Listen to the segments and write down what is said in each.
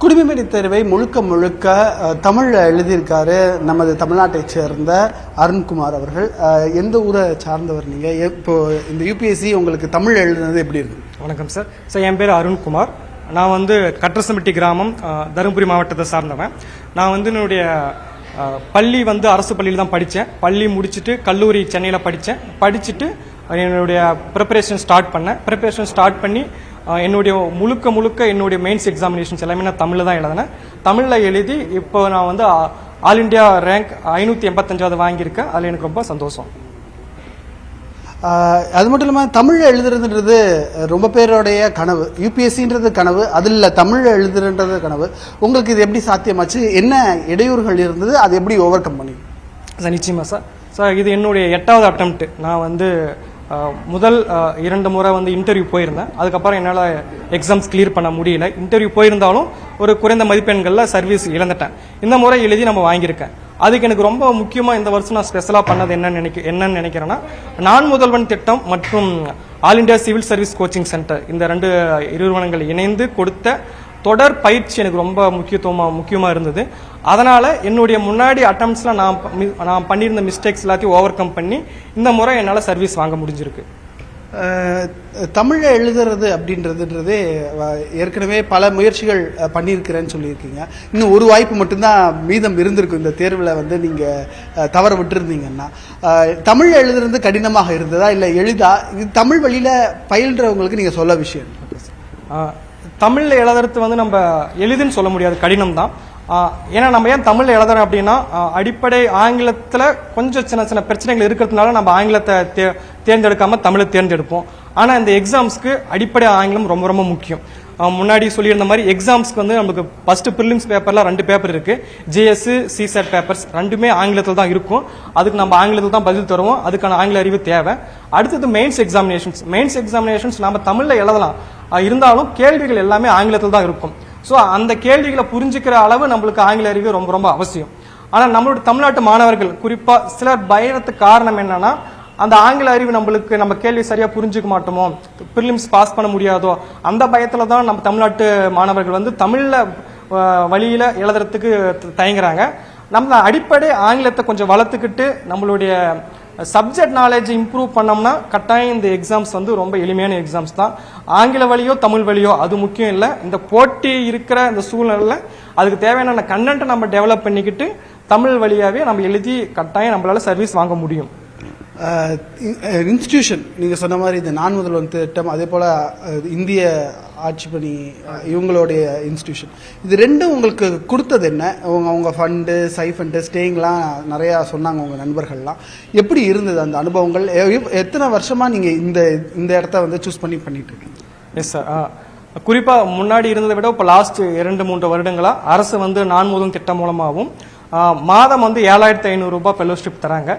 குடிமைப்பணி தேர்வை முழுக்க முழுக்க தமிழில் எழுதியிருக்காரு நமது தமிழ்நாட்டைச் சேர்ந்த அருண்குமார் அவர்கள். எந்த ஊரை சார்ந்தவர் நீங்கள்? இப்போ இந்த யூபிஎஸ்சி உங்களுக்கு தமிழ் எழுதுனது எப்படி இருக்கு? வணக்கம் சார். என் பேர் அருண்குமார். நான் வந்து கட்ரசம்பட்டி கிராமம், தருமபுரி மாவட்டத்தை சார்ந்தவன். நான் வந்து என்னுடைய பள்ளி வந்து அரசு பள்ளியில் தான் படித்தேன். பள்ளி முடிச்சுட்டு கல்லூரி சென்னையில் படிச்சுட்டு என்னுடைய ப்ரிப்பரேஷன் ஸ்டார்ட் பண்ணி என்னுடைய முழுக்க என்னுடைய மெயின்ஸ் எக்ஸாமினேஷன்ஸ் எல்லாமே நான் தமிழில் தான் எழுதினேன். தமிழில் எழுதி இப்போ நான் வந்து ஆல் இண்டியா ரேங்க் 585வது வாங்கியிருக்கேன். அதில் எனக்கு ரொம்ப சந்தோஷம். அது மட்டும் இல்லாமல் தமிழ் எழுதுறதுன்றது ரொம்ப பேருடைய கனவு. யூபிஎஸ்சின்றது கனவு, அதில் தமிழ் எழுதுறன்றது கனவு. உங்களுக்கு இது எப்படி சாத்தியமாச்சு? என்ன இடையூறுகள் இருந்தது? அதை எப்படி ஓவர் கம் பண்ணி? சார் நிச்சயமா சார் இது என்னுடைய 8வது அட்டெம்ப்ட். நான் வந்து முதல் 2 முறை வந்து இன்டர்வியூ போயிருந்தேன். அதுக்கப்புறம் என்னால் எக்ஸாம்ஸ் கிளியர் பண்ண முடியல. இன்டர்வியூ போயிருந்தாலும் ஒரு குறைந்த மதிப்பெண்களில் சர்வீஸ் இழந்துட்டேன். இந்த முறை எழுதி நம்ம வாங்கியிருக்கேன். அதுக்கு எனக்கு ரொம்ப முக்கியமாக இந்த வருஷம் நான் ஸ்பெஷலாக பண்ணது என்னன்னு நினைக்கிறேன்னா, நான் முதல்வன் திட்டம் மற்றும் all India civil service coaching centre, இந்த 2 நிறுவனங்கள் இணைந்து கொடுத்த தொடர் பயிற்சி எனக்கு ரொம்ப முக்கியமாக இருந்தது. அதனால் என்னுடைய முன்னாடி அட்டம்ப்ட்ஸில் நான் பண்ணியிருந்த மிஸ்டேக்ஸ் எல்லாத்தையும் ஓவர் கம் பண்ணி இந்த முறை என்னால் சர்வீஸ் வாங்க முடிஞ்சிருக்கு. தமிழை எழுதுறது அப்படின்றதுன்றது ஏற்கனவே பல முயற்சிகள் பண்ணியிருக்கிறேன்னு சொல்லியிருக்கீங்க. இன்னும் ஒரு வாய்ப்பு மட்டும்தான் மீதம் இருந்திருக்கும். இந்த தேர்வில் வந்து நீங்கள் தவற விட்டுருந்தீங்கன்னா, தமிழ் எழுதுறது கடினமாக இருந்ததா இல்லை எளிதா? இது தமிழ் வழியில் பயில்றவங்களுக்கு நீங்கள் சொல்ல விஷயம். தமிழில் எழுதுறது வந்து நம்ம எளிதுன்னு சொல்ல முடியாது, கடினம் தான். ஏன்னா நம்ம ஏன் தமிழில் எழுதுறோம் அப்படின்னா, அடிப்படை ஆங்கிலத்தில் கொஞ்சம் சின்ன பிரச்சனைகள் இருக்கிறதுனால நம்ம ஆங்கிலத்தை தேர்ந்தெடுக்காம தமிழை தேர்ந்தெடுப்போம். ஆனால் இந்த எக்ஸாம்ஸ்க்கு அடிப்படை ஆங்கிலம் ரொம்ப முக்கியம். முன்னாடி சொல்லியிருந்த மாதிரி எக்ஸாம்ஸ்க்கு வந்து நமக்கு ஃபர்ஸ்ட் ப்ரிலிம்ஸ் பேப்பர்ல 2 பேப்பர் இருக்கு. ஜிஎஸ், சிசெட் பேப்பர்ஸ் ரெண்டுமே ஆங்கிலத்தில் தான் இருக்கும். அதுக்கு நம்ம ஆங்கிலத்தில் தான் பதில் தருவோம். அதுக்கான ஆங்கில அறிவு தேவை. அடுத்தது மெயின்ஸ் எக்ஸாமினேஷன்ஸ் நம்ம தமிழில் எழுதலாம், இருந்தாலும் கேள்விகள் எல்லாமே ஆங்கிலத்தில் தான் இருக்கும். ஸோ அந்த கேள்விகளை புரிஞ்சுக்கிற அளவு நம்மளுக்கு ஆங்கில அறிவு ரொம்ப அவசியம். ஆனால் நம்மளோட தமிழ்நாட்டு மாணவர்கள் குறிப்பாக சிலர் பயணத்துக்கு காரணம் என்னன்னா, அந்த ஆங்கில அறிவு நம்ம கேள்வி சரியா புரிஞ்சுக்க மாட்டோமோ, பிரிலிம்ஸ் பாஸ் பண்ண முடியாதோ, அந்த பயத்துல தான் நம்ம தமிழ்நாட்டு மாணவர்கள் வந்து தமிழ்ல வழியில எழுதுறதுக்கு தயங்குறாங்க. நம்ம அடிப்படை ஆங்கிலத்தை கொஞ்சம் வளர்த்துக்கிட்டு நம்மளுடைய சப்ஜெக்ட் நாலேஜ் இம்ப்ரூவ் பண்ணோம்னா கட்டாயம் இந்த எக்ஸாம்ஸ் வந்து ரொம்ப எளிமையான எக்ஸாம்ஸ் தான். ஆங்கில வழியோ தமிழ் வழியோ அது முக்கியம் இல்லை. இந்த போட்டி இருக்கிற இந்த சூழ்நிலையில் அதுக்கு தேவையான கண்டென்ட்டை நம்ம டெவலப் பண்ணிக்கிட்டு தமிழ் வழியாவே நம்ம எழுதி கட்டாயம் நம்மளால சர்வீஸ் வாங்க முடியும். இன்ஸ்டிடியூஷன் நீங்கள் சொன்ன மாதிரி இந்த நான் முதல்வன் திட்டம், அதே போல் இந்திய ஆட்சி பணி, இவங்களுடைய இன்ஸ்டிடியூஷன், இது 2 உங்களுக்கு கொடுத்தது என்ன? அவங்க ஃபண்டு, ஃபண்டு, ஸ்டேயிங்லாம் நிறையா சொன்னாங்க உங்கள் நண்பர்கள்லாம். எப்படி இருந்தது அந்த அனுபவங்கள்? எத்தனை வருஷமாக நீங்கள் இந்த இடத்த வந்து சூஸ் பண்ணிட்டு இருக்கீங்க? Yes sir. குறிப்பாக முன்னாடி இருந்ததை விட இப்போ லாஸ்ட் 2-3 வருடங்களாக அரசு வந்து நான் முதல் திட்டம் மூலமாகவும் மாதம் வந்து 7,500 ரூபாய் ஃபெலோஷிப் தராங்க.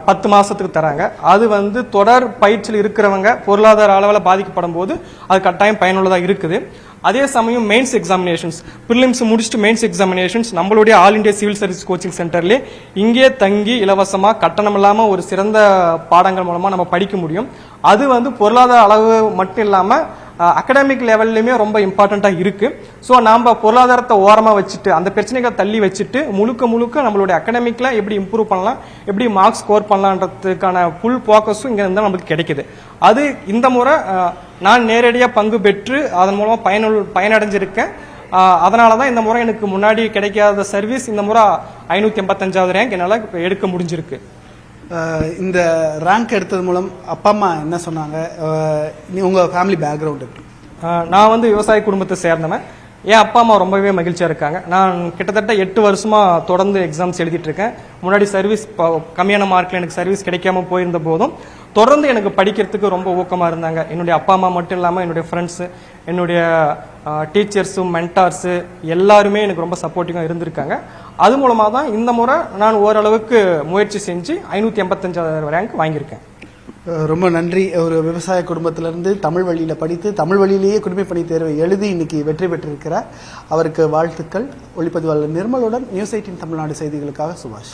10 மாசத்துக்கு தராங்க. அது வந்து தொடர் பயிற்சியில் இருக்கிறவங்க பொருளாதார அளவில் பாதிக்கப்படும் போது அது கட்டாயம் பயனுள்ளதாக இருக்குது. அதே சமயம் மெயின்ஸ் எக்ஸாமினேஷன்ஸ், ப்ரிலிம்ஸ் முடிச்சுட்டு மெயின்ஸ் எக்ஸாமினேஷன்ஸ் நம்மளுடைய all India civil service coaching சென்டர்லேயே இங்கே தங்கி இலவசமாக கட்டணம் இல்லாமல் ஒரு சிறந்த பாடங்கள் மூலமாக நம்ம படிக்க முடியும். அது வந்து பொருளாதார அளவு மட்டும் இல்லாமல் அகடமிக் லெவல்லையுமே ரொம்ப இம்பார்ட்டண்டா இருக்கு. ஸோ நம்ம பொருளாதாரத்தை ஓரமாக வச்சுட்டு அந்த பிரச்சனைகளை தள்ளி வச்சுட்டு முழுக்க நம்மளுடைய அகடமிக்ல எப்படி இம்ப்ரூவ் பண்ணலாம், எப்படி மார்க்ஸ் ஸ்கோர் பண்ணலான்றதுக்கான ஃபுல் ஃபோக்கஸும் இங்க இருந்தால் நமக்கு கிடைக்குது. அது இந்த முறை நான் நேரடியாக பங்கு பெற்று அதன் மூலமாக பயனடைஞ்சிருக்கேன். அதனால தான் இந்த முறை எனக்கு முன்னாடி கிடைக்காத சர்வீஸ் இந்த முறை 585வது ரேங்க் என்னால் எடுக்க முடிஞ்சிருக்கு. இந்த ரேங்க் எடுத்தது மூலம் அப்பா அம்மா என்ன சொன்னாங்க? உங்கள் ஃபேமிலி பேக்ரவுண்ட் எப்படி? நான் வந்து விவசாய குடும்பத்தை சேர்ந்தவன். என் அப்பா அம்மா ரொம்பவே மகிழ்ச்சியாக இருக்காங்க. நான் கிட்டத்தட்ட 8 வருஷமா தொடர்ந்து எக்ஸாம்ஸ் எழுதிட்டு இருக்கேன். முன்னாடி சர்வீஸ் கம்மியான மார்க்கில் எனக்கு சர்வீஸ் கிடைக்காம போயிருந்த போதும் தொடர்ந்து எனக்கு படிக்கிறதுக்கு ரொம்ப ஊக்கமாக இருந்தாங்க. என்னுடைய அப்பா அம்மா மட்டும் இல்லாமல் என்னுடைய ஃப்ரெண்ட்ஸு, என்னுடைய டீச்சர்ஸும் மென்டார்ஸு எல்லாருமே எனக்கு ரொம்ப சப்போர்ட்டிவாக இருந்திருக்காங்க. அது மூலமாக தான் இந்த முறை நான் ஓரளவுக்கு முயற்சி செஞ்சு 585வது ரேங்க் வாங்கியிருக்கேன். ரொம்ப நன்றி. ஒரு விவசாய குடும்பத்திலிருந்து தமிழ் வழியில் படித்து தமிழ் வழியிலேயே குடிமைப்பணி தேர்வை எழுதி இன்னைக்கு வெற்றி பெற்றிருக்கிறார். அவருக்கு வாழ்த்துக்கள். ஒளிப்பதிவாளர் நிர்மலுடன் நியூஸ் 18 தமிழ்நாடு செய்திகளுக்காக சுபாஷ்.